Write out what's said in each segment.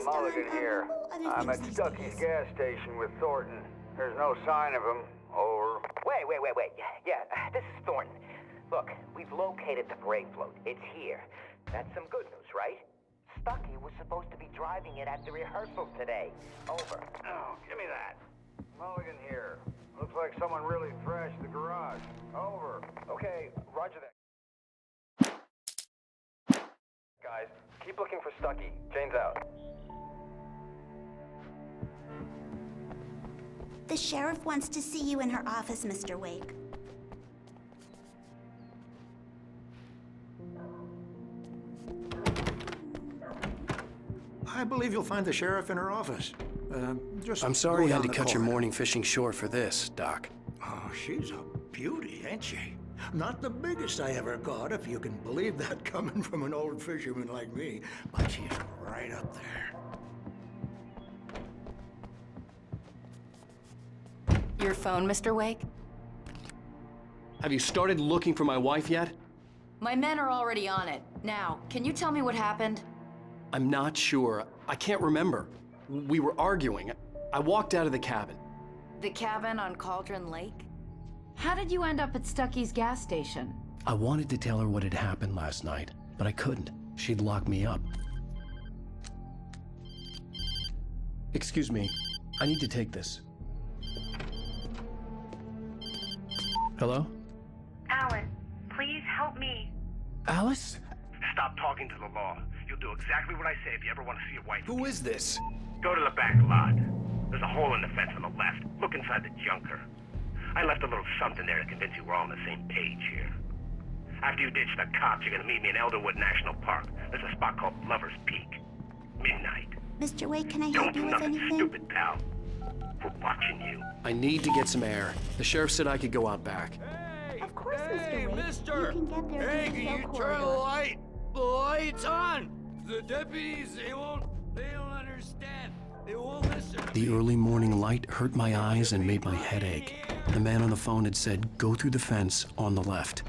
Mulligan here. I'm at Stucky's gas station with Thornton. There's no sign of him. Over. Wait. Yeah, this is Thornton. Look, we've located the parade float. It's here. That's some good news, right? Stucky was supposed to be driving it at the rehearsal today. Over. Oh, give me that. Mulligan here. Looks like someone really thrashed the garage. Over. Okay, roger that. Guys, keep looking for Stucky. Jane's out. The sheriff wants to see you in her office, Mr. Wake. I believe you'll find the sheriff in her office. I'm sorry I had to cut your morning fishing short for this, Doc. Oh, she's a beauty, ain't she? Not the biggest I ever caught, if you can believe that coming from an old fisherman like me. But she's right up there. Your phone, Mr. Wake? Have you started looking for my wife yet? My men are already on it. Now, can you tell me what happened? I'm not sure. I can't remember. We were arguing. I walked out of the cabin. The cabin on Cauldron Lake? How did you end up at Stucky's gas station? I wanted to tell her what had happened last night, but I couldn't. She'd lock me up. Excuse me. I need to take this. Hello? Alan, please help me. Alice? Stop talking to the law. You'll do exactly what I say if you ever want to see your wife. Who is this? Go to the back lot. There's a hole in the fence on the left. Look inside the junker. I left a little something there to convince you we're all on the same page here. After you ditch the cops, you're gonna meet me in Elderwood National Park. There's a spot called Lover's Peak. Midnight. Mr. Wake, can I Don't help do you with nothing anything? stupid, pal. We're watching you. I need to get some air. The sheriff said I could go out back. Of course, Mr. Wake. mister! You can get there Hey, through the can you cell turn the corridor. light? The light's on! The deputies, they don't understand. They won't listen. The early morning light hurt my eyes and made my head ache. The man on the phone had said, go through the fence on the left.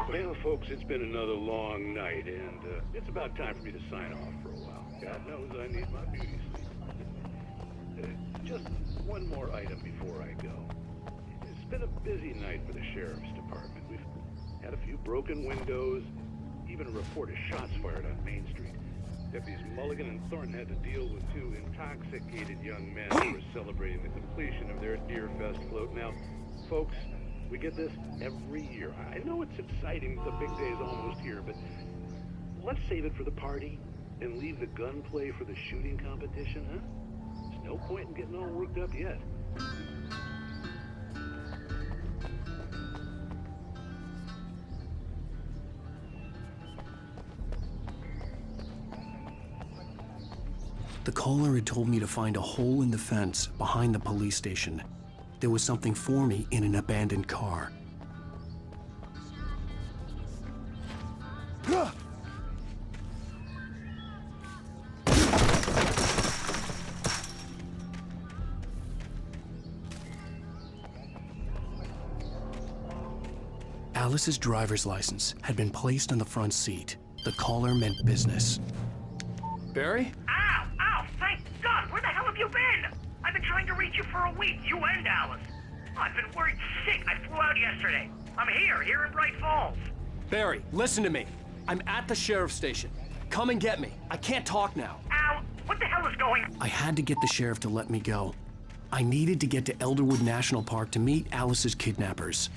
Well, folks, it's been another long night, and it's about time for me to sign off for a while. God knows I need my beauty sleep. Just one more item before I go. It's been a busy night for the sheriff's department. We've had a few broken windows, even a report of shots fired on Main Street. Deputies Mulligan and Thornton had to deal with two intoxicated young men who were celebrating the completion of their Deer Fest float. Now, folks, we get this every year. I know it's exciting, the big day is almost here, but let's save it for the party and leave the gunplay for the shooting competition, huh? There's no point in getting all worked up yet. The caller had told me to find a hole in the fence behind the police station. There was something for me in an abandoned car. Alice's driver's license had been placed on the front seat. The caller meant business. Barry? Ow! Thank God! Where the hell have you been? I've been trying to reach you for a week, you and Alice. I've been worried sick. I flew out yesterday. I'm here in Bright Falls. Barry, listen to me. I'm at the sheriff's station. Come and get me. I can't talk now. Al, what the hell is going on? I had to get the sheriff to let me go. I needed to get to Elderwood National Park to meet Alice's kidnappers.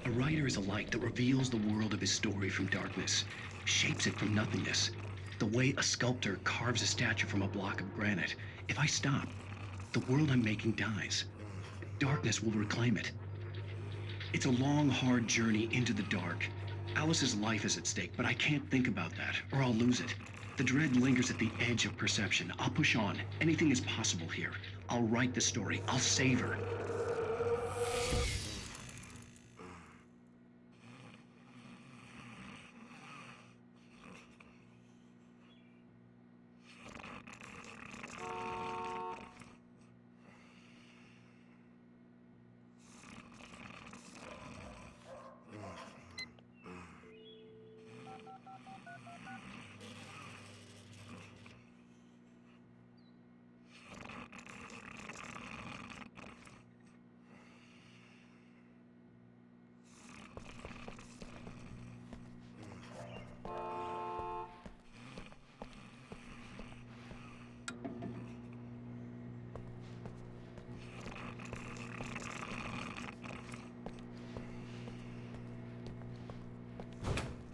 A writer is a light that reveals the world of his story from darkness, shapes it from nothingness. The way a sculptor carves a statue from a block of granite. If I stop, the world I'm making dies. Darkness will reclaim it. It's a long, hard journey into the dark. Alice's life is at stake, but I can't think about that, or I'll lose it. The dread lingers at the edge of perception. I'll push on. Anything is possible here. I'll write the story. I'll save her.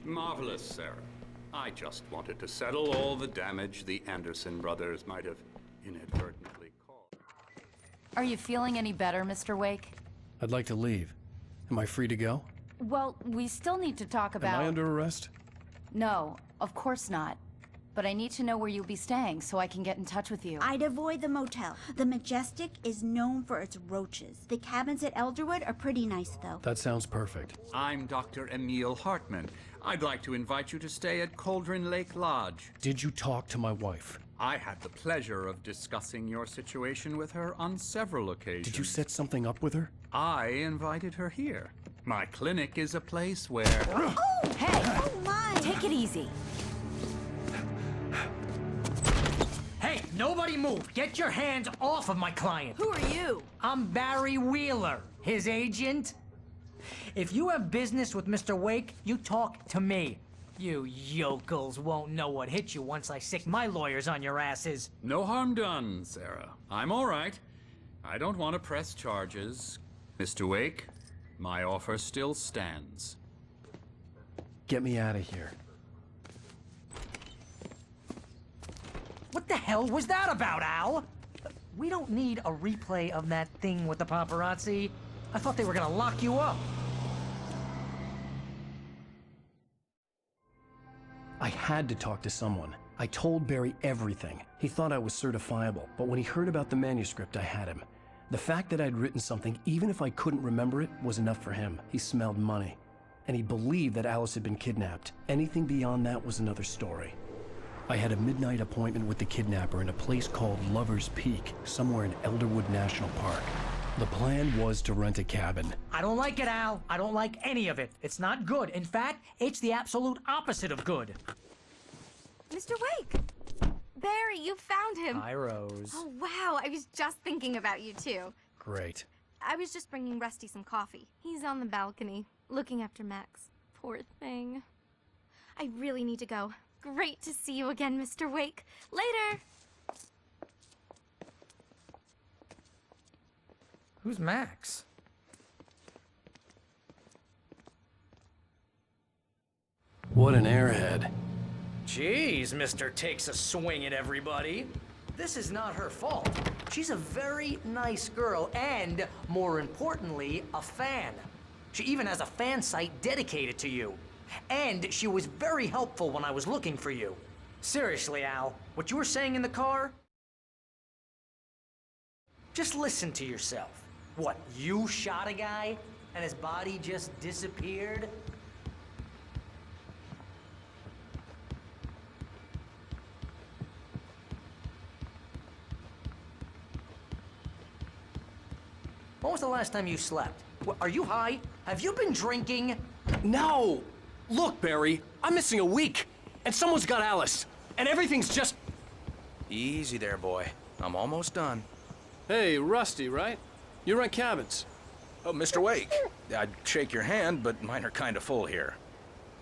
Marvelous, Sarah. I just wanted to settle all the damage the Anderson brothers might have inadvertently caused. Are you feeling any better, Mr. Wake? I'd like to leave. Am I free to go? Well, we still need to talk about... Am I under arrest? No, of course not. But I need to know where you'll be staying so I can get in touch with you. I'd avoid the motel. The Majestic is known for its roaches. The cabins at Elderwood are pretty nice, though. That sounds perfect. I'm Dr. Emil Hartman. I'd like to invite you to stay at Cauldron Lake Lodge. Did you talk to my wife? I had the pleasure of discussing your situation with her on several occasions. Did you set something up with her? I invited her here. My clinic is a place where... Oh! Hey! Oh, my! Take it easy. Hey, nobody move! Get your hands off of my client! Who are you? I'm Barry Wheeler, his agent. If you have business with Mr. Wake, you talk to me. You yokels won't know what hit you once I sick my lawyers on your asses. No harm done, Sarah. I'm all right. I don't want to press charges. Mr. Wake, my offer still stands. Get me out of here. What the hell was that about, Al? We don't need a replay of that thing with the paparazzi. I thought they were gonna lock you up. I had to talk to someone. I told Barry everything. He thought I was certifiable, but when he heard about the manuscript, I had him. The fact that I'd written something, even if I couldn't remember it, was enough for him. He smelled money. And he believed that Alice had been kidnapped. Anything beyond that was another story. I had a midnight appointment with the kidnapper in a place called Lover's Peak, somewhere in Elderwood National Park. The plan was to rent a cabin. I don't like it, Al. I don't like any of it. It's not good. In fact, it's the absolute opposite of good. Mr. Wake! Barry, you found him! Hi, Rose. Oh, wow. I was just thinking about you, too. Great. I was just bringing Rusty some coffee. He's on the balcony, looking after Max. Poor thing. I really need to go. Great to see you again, Mr. Wake. Later! Who's Max? What an airhead. Jeez, Mr. Takes a swing at everybody. This is not her fault. She's a very nice girl and, more importantly, a fan. She even has a fan site dedicated to you. And she was very helpful when I was looking for you. Seriously, Al, what you were saying in the car? Just listen to yourself. What, you shot a guy and his body just disappeared? When was the last time you slept? Are you high? Have you been drinking? No! Look, Barry, I'm missing a week, and someone's got Alice, and everything's just... Easy there, boy. I'm almost done. Hey, Rusty, right? You rent cabins. Oh, Mr. Wake. I'd shake your hand, but mine are kind of full here.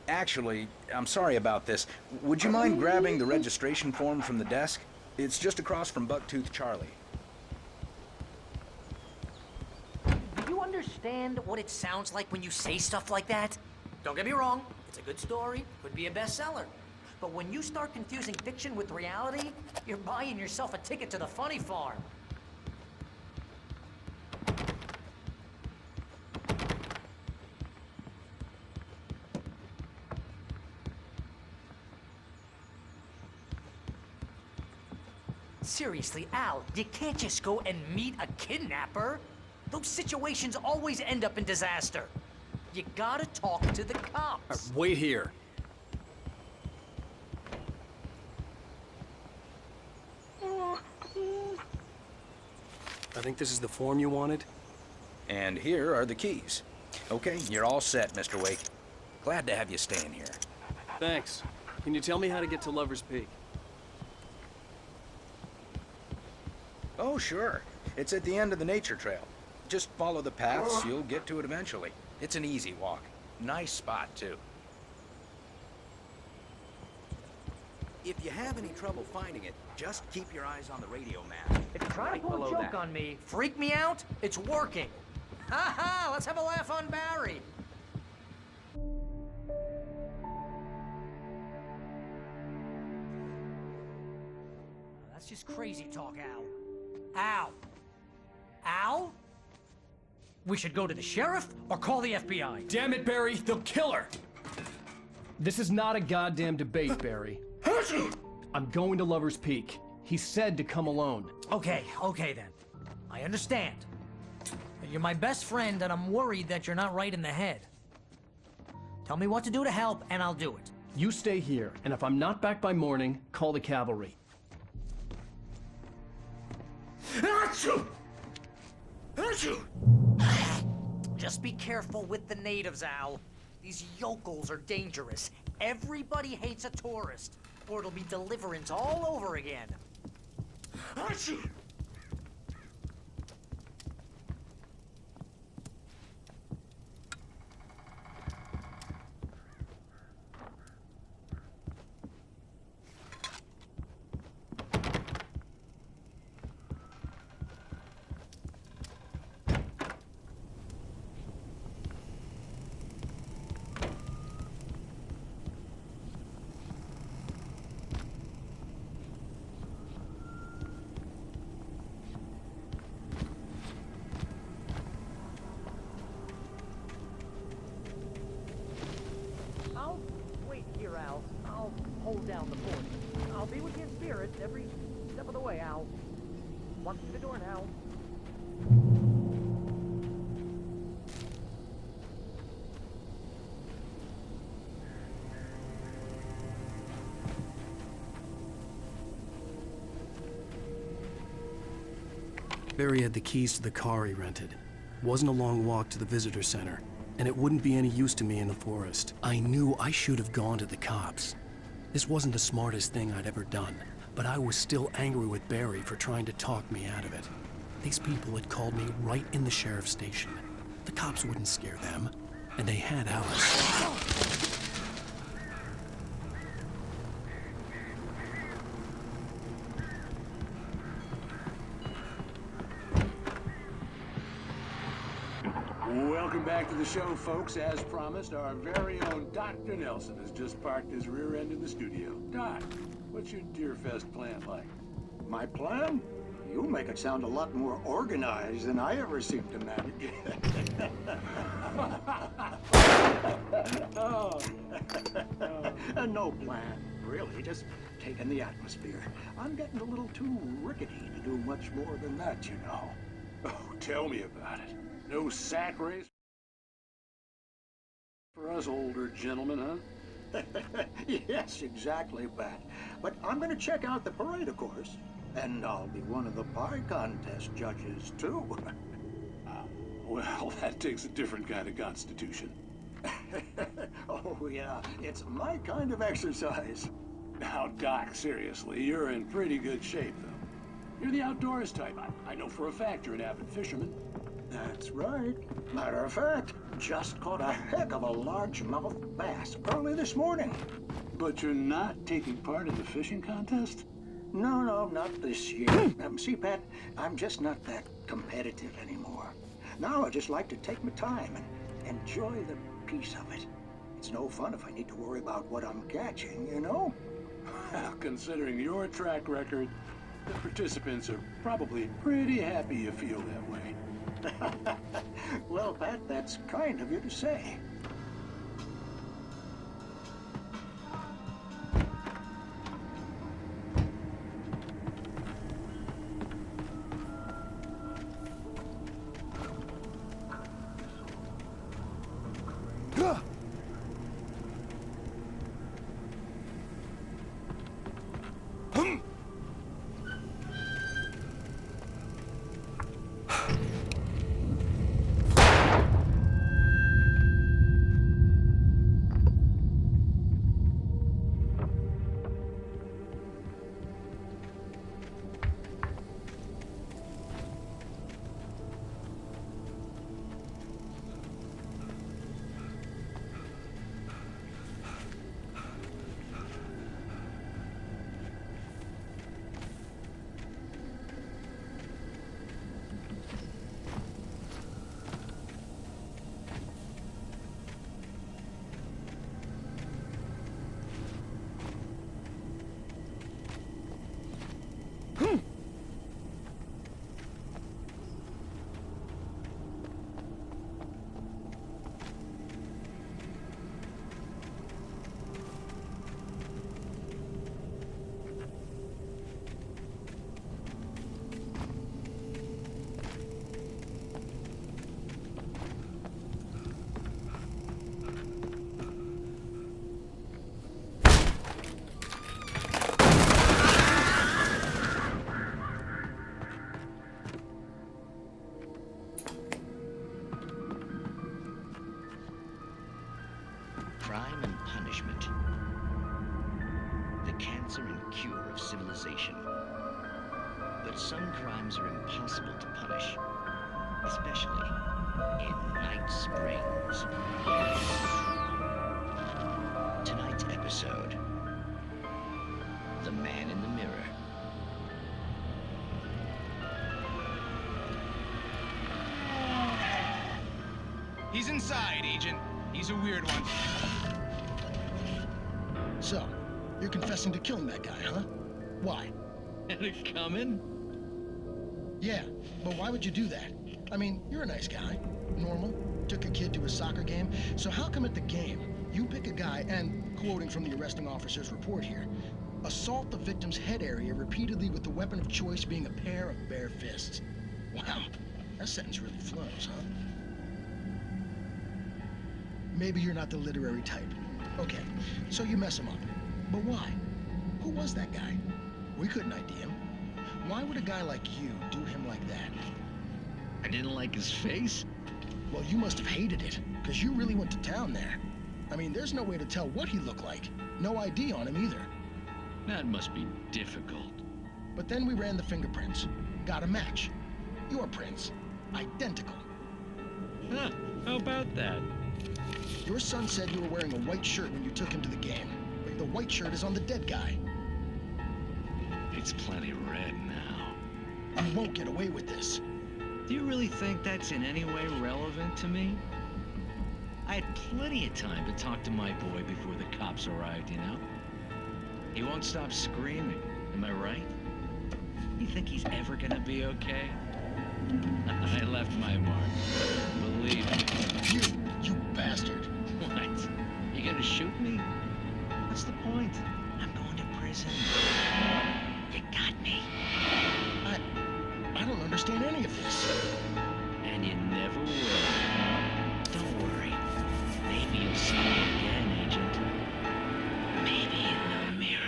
Actually, I'm sorry about this. Would you mind grabbing the registration form from the desk? It's just across from Bucktooth Charlie. Do you understand what it sounds like when you say stuff like that? Don't get me wrong, it's a good story, could be a bestseller. But when you start confusing fiction with reality, you're buying yourself a ticket to the funny farm. Seriously, Al, you can't just go and meet a kidnapper. Those situations always end up in disaster. You gotta talk to the cops. Wait here. I think this is the form you wanted. And here are the keys. Okay, you're all set, Mr. Wake. Glad to have you staying here. Thanks. Can you tell me how to get to Lover's Peak? Oh, sure. It's at the end of the nature trail. Just follow the paths, you'll get to it eventually. It's an easy walk. Nice spot, too. If you have any trouble finding it, just keep your eyes on the radio map. If you try to Right pull a below joke that. on me, freak me out, it's working. Ha ha! Let's have a laugh on Barry. That's just crazy talk, Al. Al! Al? We should go to the sheriff or call the FBI. Damn it, Barry! They'll kill her! This is not a goddamn debate, Barry. I'm going to Lover's Peak. He said to come alone. Okay then. I understand. But you're my best friend, and I'm worried that you're not right in the head. Tell me what to do to help, and I'll do it. You stay here, and if I'm not back by morning, call the cavalry. Just be careful with the natives, Al. These yokels are dangerous. Everybody hates a tourist, or it'll be deliverance all over again. I'll wait here, Al. I'll hold down the fort. I'll be with you in spirit every step of the way, Al. Walk through the door now. Barry had the keys to the car he rented. Wasn't a long walk to the visitor center, and it wouldn't be any use to me in the forest. I knew I should have gone to the cops. This wasn't the smartest thing I'd ever done, but I was still angry with Barry for trying to talk me out of it. These people had called me right in the sheriff's station. The cops wouldn't scare them, and they had Alice. Welcome back to the show, folks. As promised, our very own Dr. Nelson has just parked his rear end in the studio. Doc, what's your Deerfest plan like? My plan? You make it sound a lot more organized than I ever seem to manage. Oh. No plan, really. Just taking the atmosphere. I'm getting a little too rickety to do much more than that, you know. Oh, tell me about it. No sack race for us older gentlemen, huh? Yes, exactly, Pat. But I'm gonna check out the parade, of course. And I'll be one of the pie contest judges, too. Well, that takes a different kind of constitution. Oh, yeah. It's my kind of exercise. Now, Doc, seriously, you're in pretty good shape, though. You're the outdoors type. I know for a fact you're an avid fisherman. That's right. Matter of fact, just caught a heck of a largemouth bass early this morning. But you're not taking part in the fishing contest? No, not this year. See, Pat, I'm just not that competitive anymore. Now I just like to take my time and enjoy the peace of it. It's no fun if I need to worry about what I'm catching, you know? Well, considering your track record, the participants are probably pretty happy you feel that way. Well, Pat, that's kind of you to say. Crime and punishment. The cancer and cure of civilization. But some crimes are impossible to punish, especially in Night Springs. Tonight's episode, The Man in the Mirror. He's inside, Agent. He's a weird one. So, you're confessing to killing that guy, huh? Why? Had it coming? Yeah, but why would you do that? I mean, you're a nice guy. Normal. Took a kid to a soccer game. So how come at the game, you pick a guy and, quoting from the arresting officer's report here, assault the victim's head area repeatedly with the weapon of choice being a pair of bare fists? Wow, that sentence really flows, huh? Maybe you're not the literary type. Okay, so you mess him up. But why? Who was that guy? We couldn't ID him. Why would a guy like you do him like that? I didn't like his face? Well, you must have hated it, because you really went to town there. I mean, there's no way to tell what he looked like. No ID on him either. That must be difficult. But then we ran the fingerprints. Got a match. Your prints. Identical. Huh, how about that? Your son said you were wearing a white shirt when you took him to the game. But the white shirt is on the dead guy. It's plenty red now. You won't get away with this. Do you really think that's in any way relevant to me? I had plenty of time to talk to my boy before the cops arrived, you know? He won't stop screaming, am I right? You think he's ever gonna be okay? I left my mark. Believe me. You bastard. What? You gonna shoot me? What's the point? I'm going to prison. You got me. I don't understand any of this. And you never will. Don't worry. Maybe you'll see me again, Agent. Maybe in the mirror.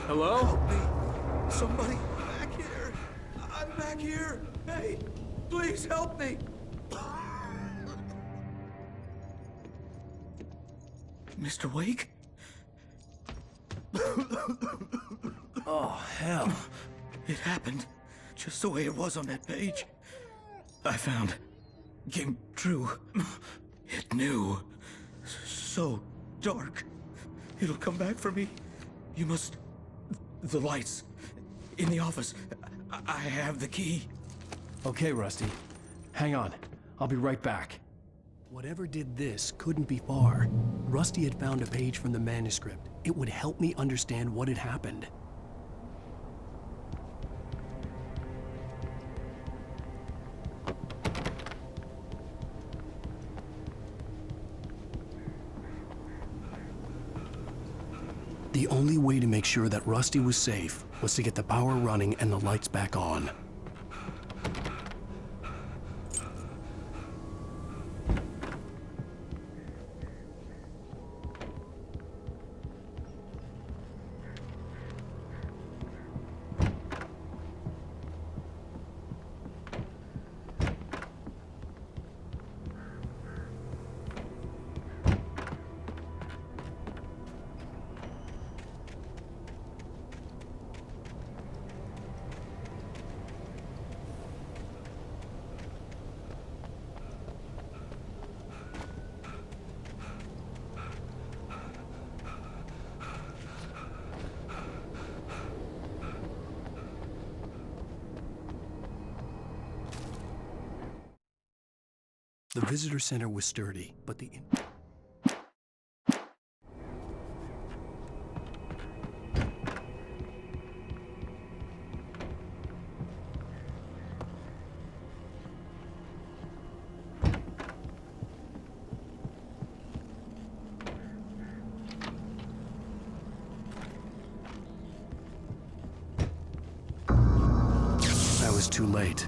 Hello? Help me. Somebody back here. I'm back here. Hey, please help me. Mr. Wake? Oh, hell. It happened just the way it was on that page. I found. Came true. It knew. So dark. It'll come back for me. You must... The lights. In the office. I have the key. Okay, Rusty. Hang on. I'll be right back. Whatever did this couldn't be far. Rusty had found a page from the manuscript. It would help me understand what had happened. The only way to make sure that Rusty was safe was to get the power running and the lights back on. The visitor center was sturdy, but the... I was too late.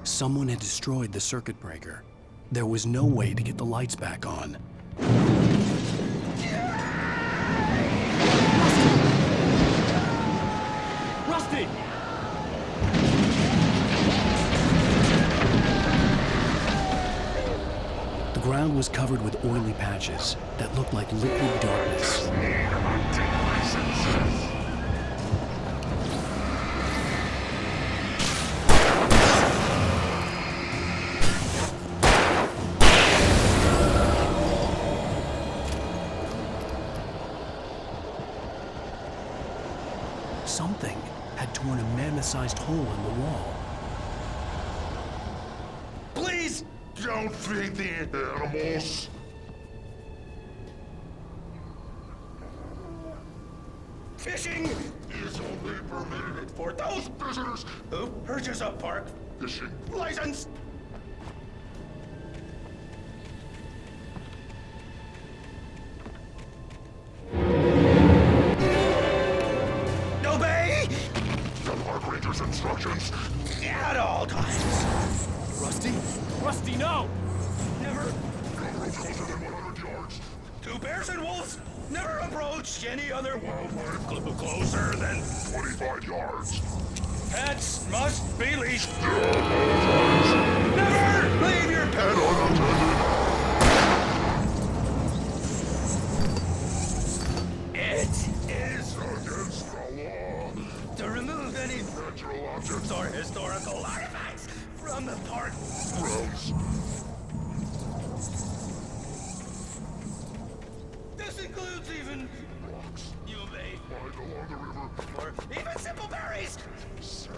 Someone had destroyed the circuit breaker. There was no way to get the lights back on. Rusty! The ground was covered with oily patches that looked like liquid darkness. Something had torn a mammoth-sized hole in the wall. Please don't feed the animals. Fishing is only permitted for those visitors who purchase a park fishing license. Obey the park ranger's instructions at all times. Rusty? Rusty, no! Never. Don't approach closer than 100 yards. Two bears and wolves never approached any other Wildlife closer than 25 yards. pets must be leashed. Yeah, Never leave your pet unattended. It is Against the law to remove any natural objects or historical artifacts from the park. grounds. This includes even Rocks. you may Find along the river. or even simple berries. Sir.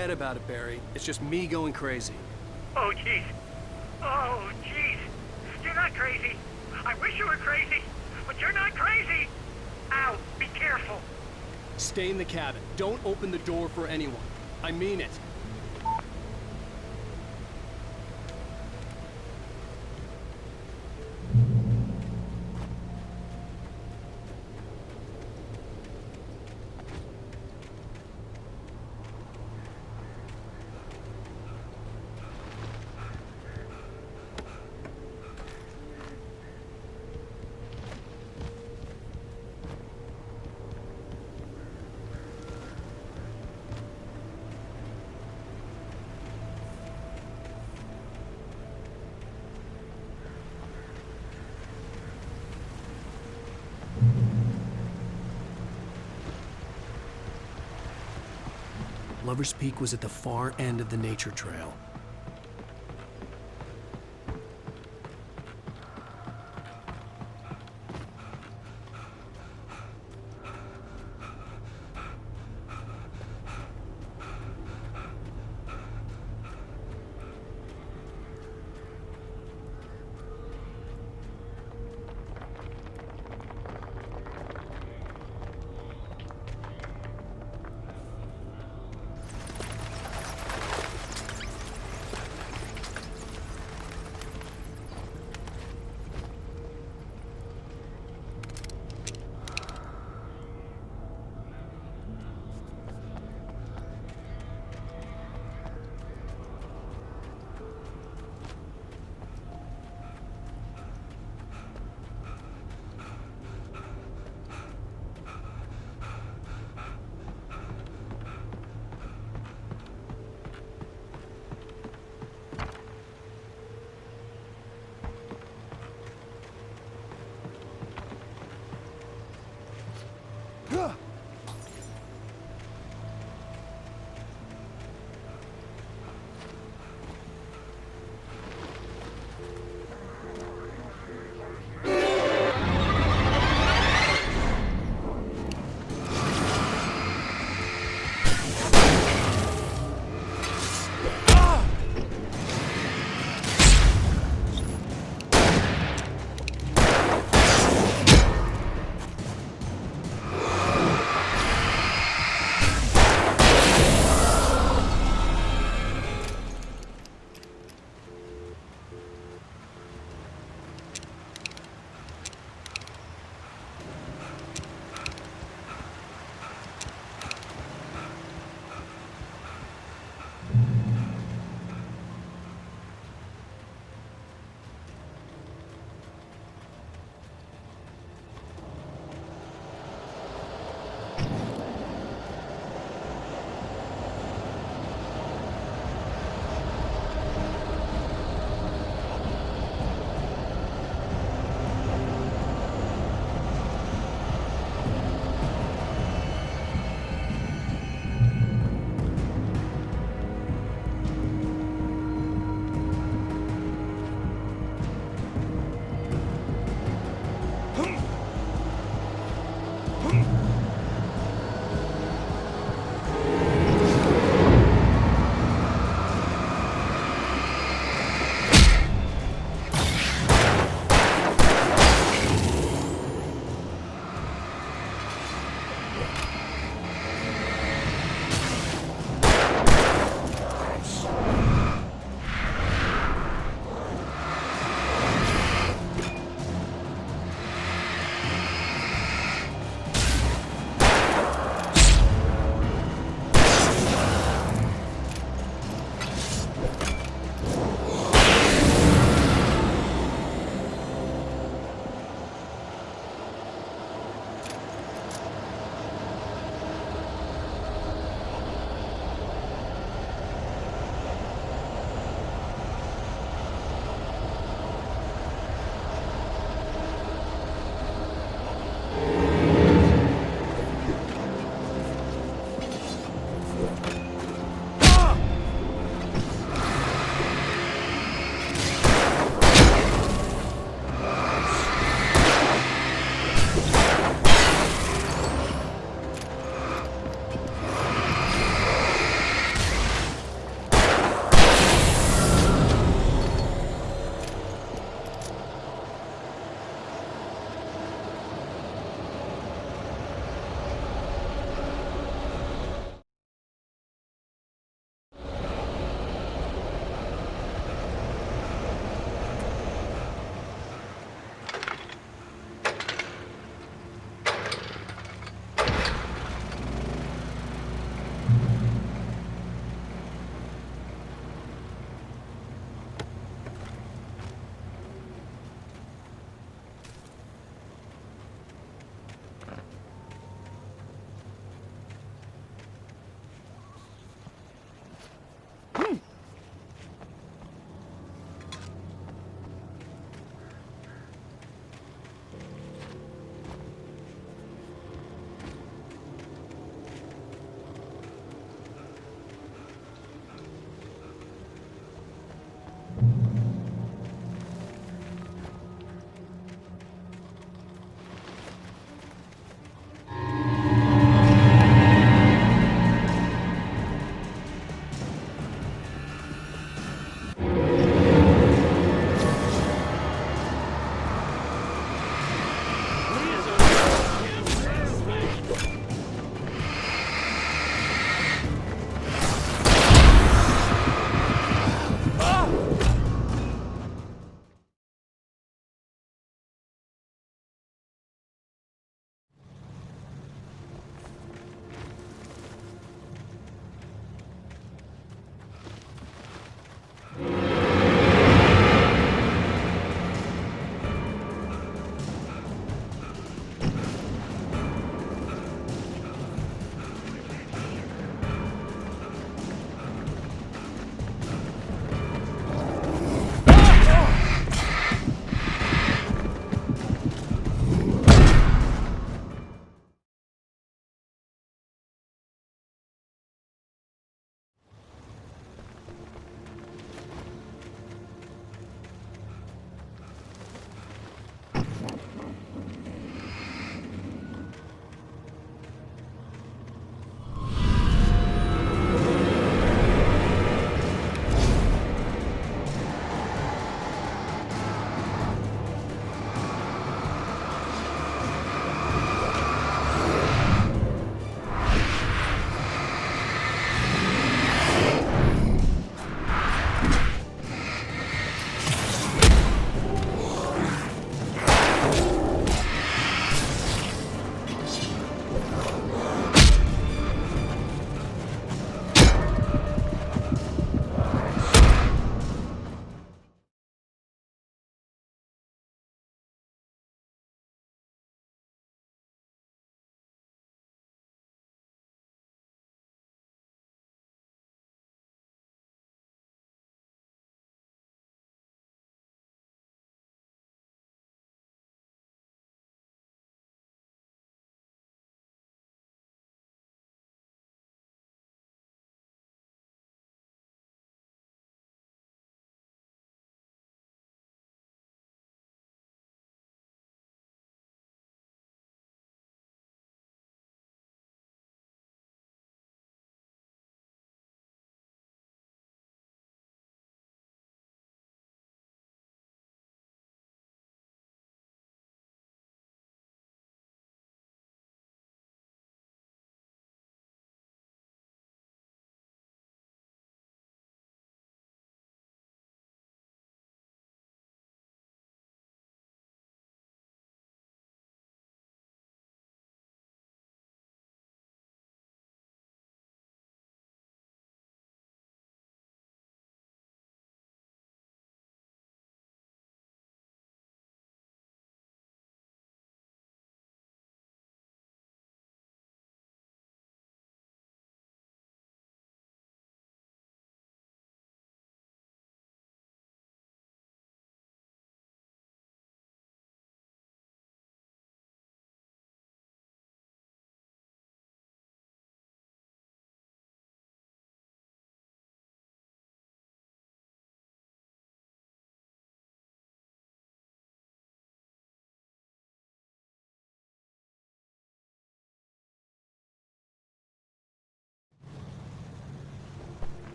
Forget about it, Barry. It's just me going crazy. Oh, jeez. Oh, jeez. You're not crazy. I wish you were crazy, but you're not crazy. Ow, be careful. Stay in the cabin. Don't open the door for anyone. I mean it. Lover's Peak was at the far end of the nature trail.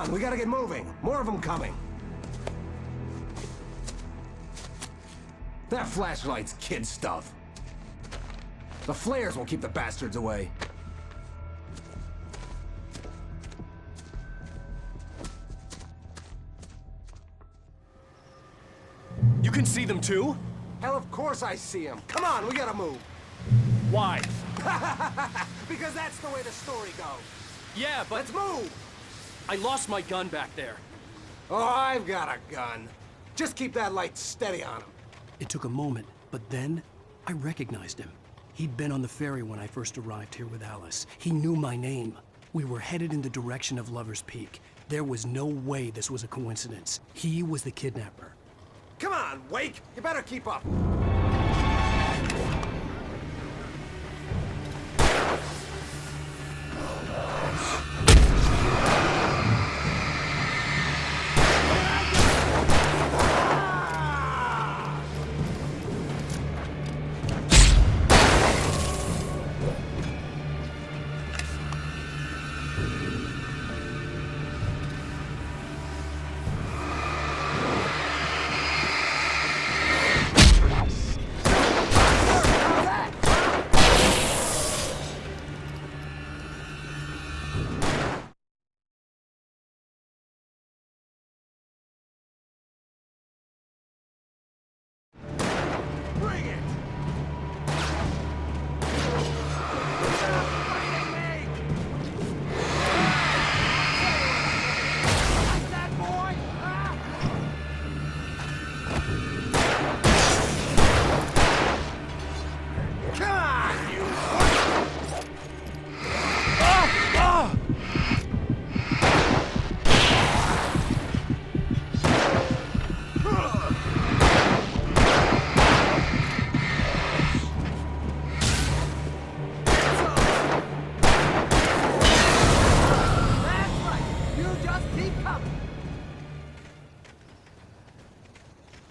on, we gotta get moving. More of them coming. That flashlight's kid stuff. The flares will keep the bastards away. You can see them too? Hell, of course I see them. Come on, we gotta move. Why? Because that's the way the story goes. Yeah, but... Let's move! I lost my gun back there. Oh, I've got a gun. Just keep that light steady on him. It took a moment, but then I recognized him. He'd been on the ferry when I first arrived here with Alice. He knew my name. We were headed in the direction of Lover's Peak. There was no way this was a coincidence. He was the kidnapper. Come on, Wake! You better keep up.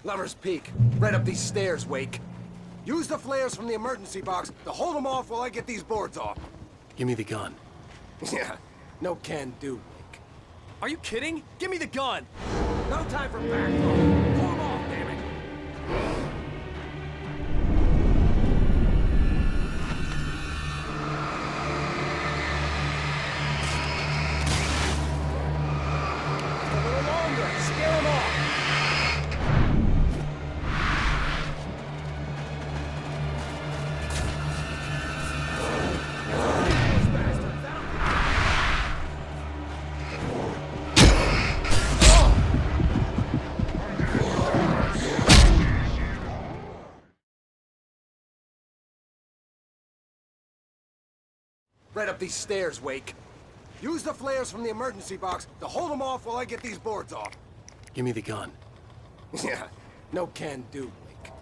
Lover's Peak. Right up these stairs, Wake. Use the flares from the emergency box to hold them off while I get these boards off. Give me the gun. Yeah, no can do, Wake. Are you kidding? Give me the gun! No time for back talk. Pull them off, damn it! A little longer. Scare them off. Right up these stairs, Wake. Use the flares from the emergency box to hold them off while I get these boards off. Give me the gun. Yeah, no can do, Wake.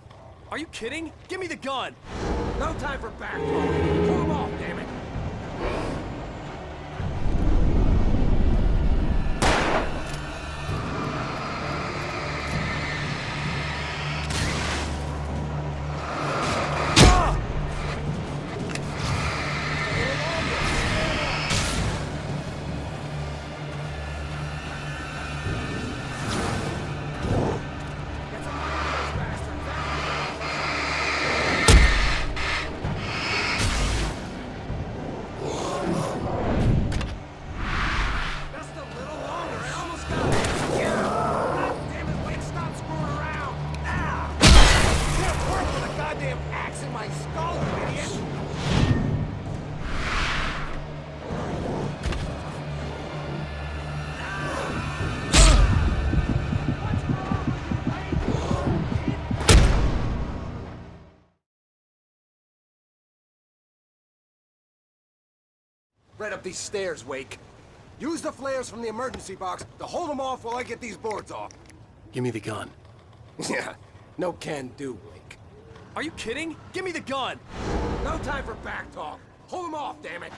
Are you kidding? Give me the gun! No time for back talk. Pull them off, damn it! Right up these stairs, Wake. Use the flares from the emergency box to hold them off while I get these boards off. Give me the gun. Yeah, no can do, Wake. Are you kidding? Give me the gun! No time for back talk. Hold them off, damn it!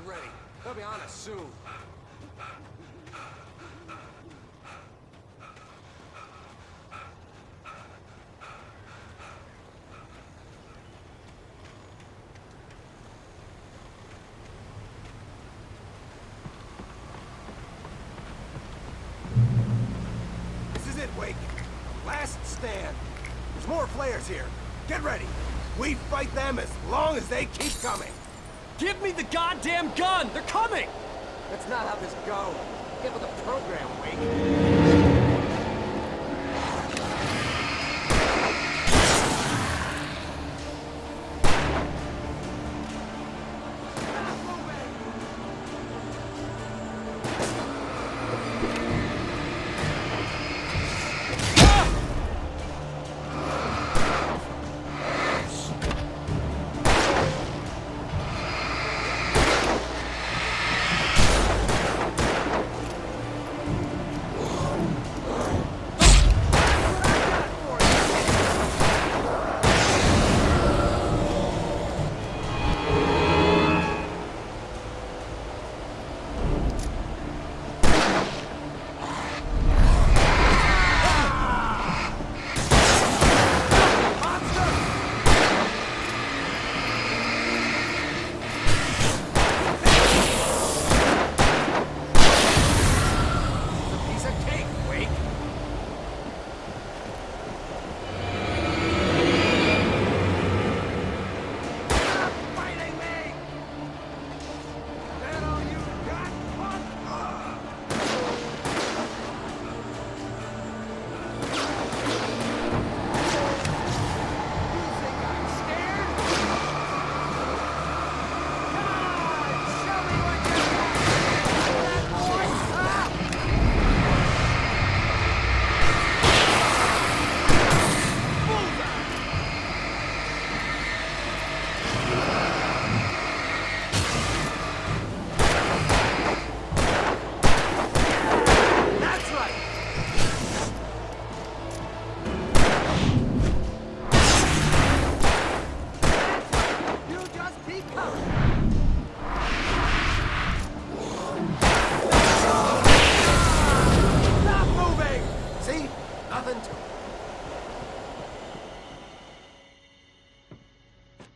get ready. They'll be on us soon. This is it, Wake. Last stand. There's more flares here. Get ready. We fight them as long as they keep coming. Give me the goddamn gun! They're coming! That's not how this goes. Get with the program, Wake.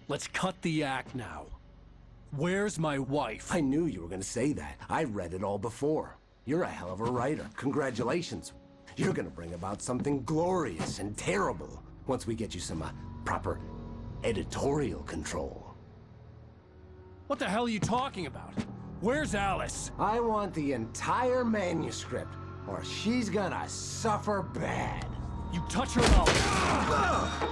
Let's cut the act now. Where's my wife? I knew you were gonna say that. I read it all before. You're a hell of a writer. Congratulations. You're gonna bring about something glorious and terrible once we get you some proper editorial control. What the hell are you talking about? Where's Alice? I want the entire manuscript, or she's gonna suffer bad. You touch her mouth.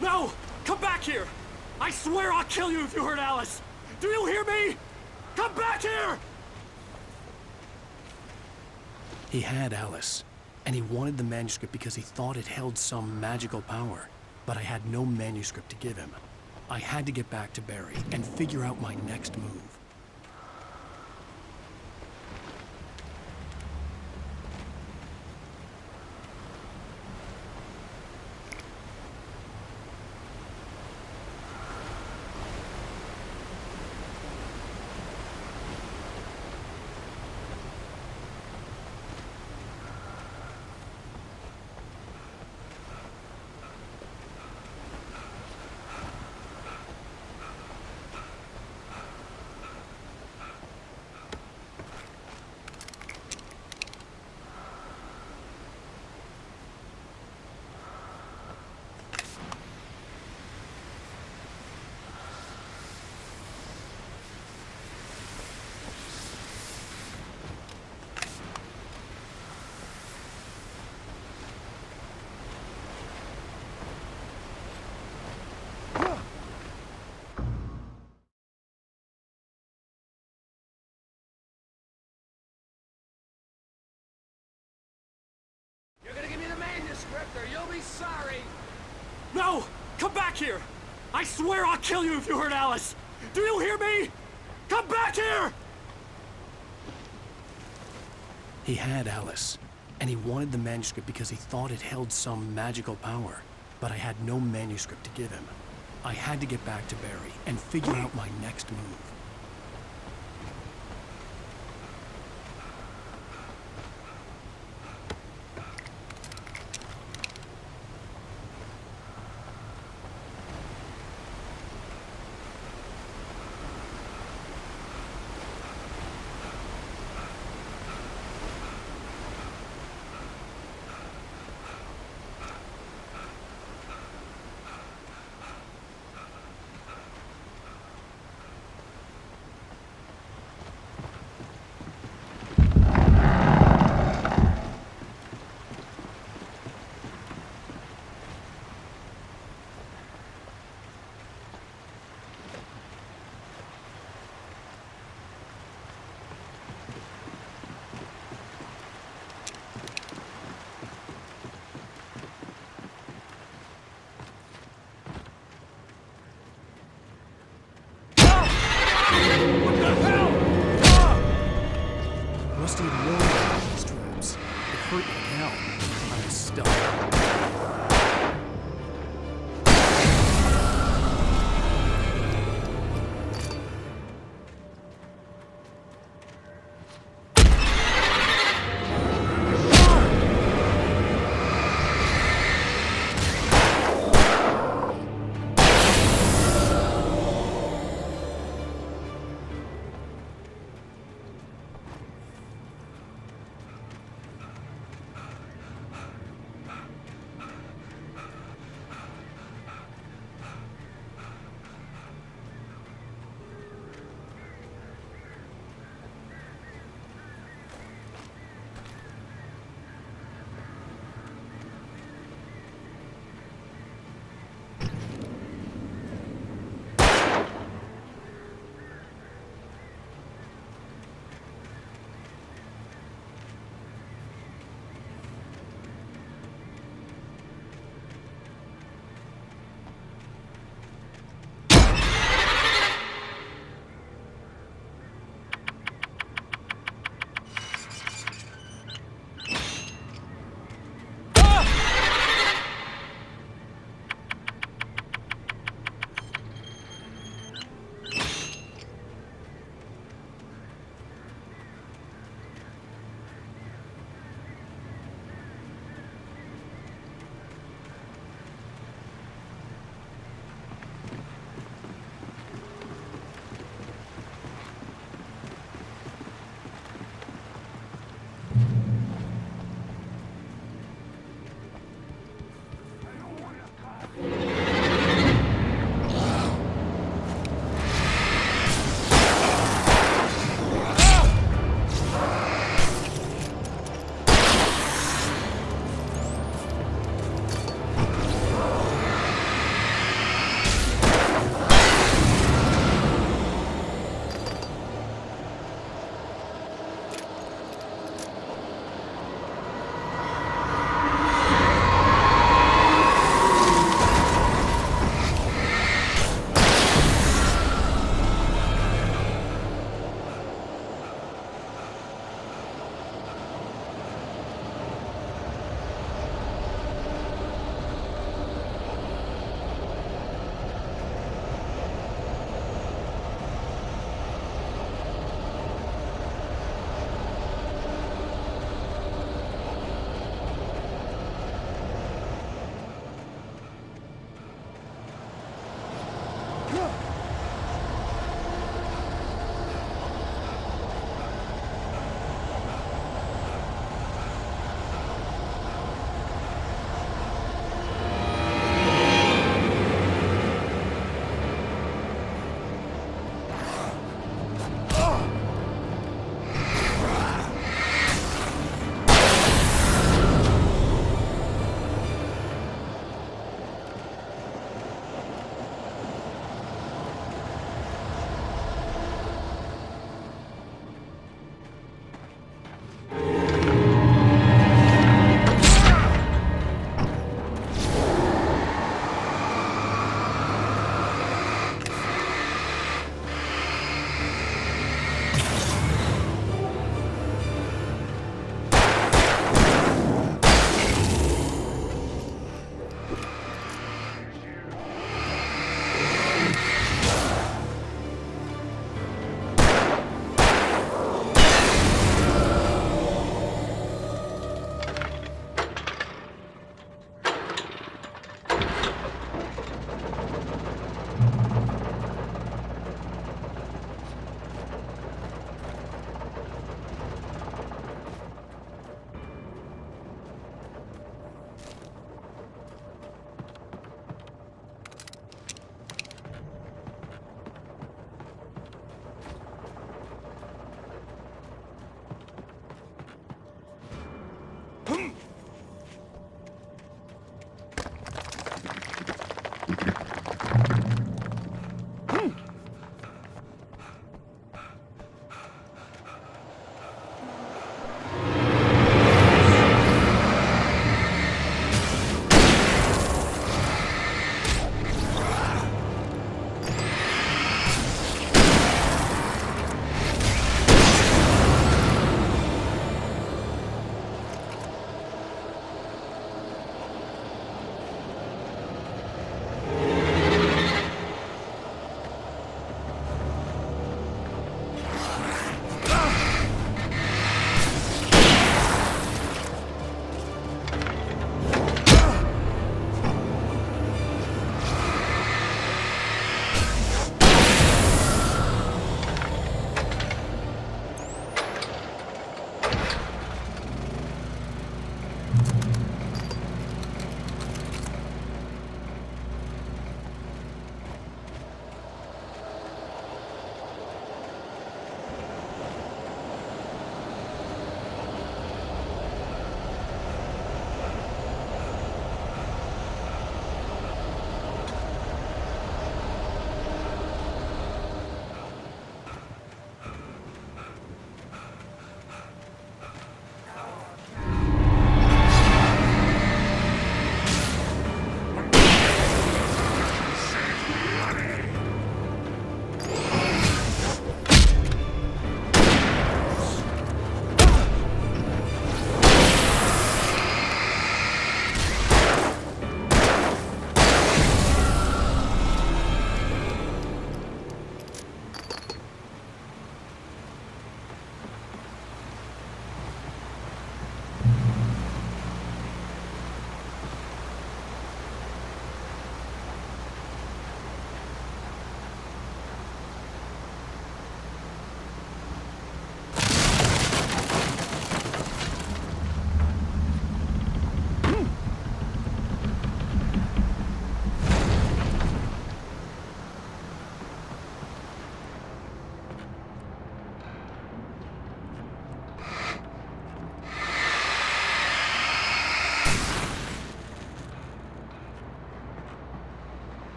No! Come back here! I swear I'll kill you if you hurt Alice! Do you hear me? Come back here! He had Alice, and he wanted the manuscript because he thought it held some magical power. But I had no manuscript to give him. I had to get back to Barry and figure out my next move. Parker, you'll be sorry! No! Come back here! I swear I'll kill you if you hurt Alice! Do you hear me? Come back here! He had Alice, and he wanted the manuscript because he thought it held some magical power. But I had no manuscript to give him. I had to get back to Barry and figure out my next move.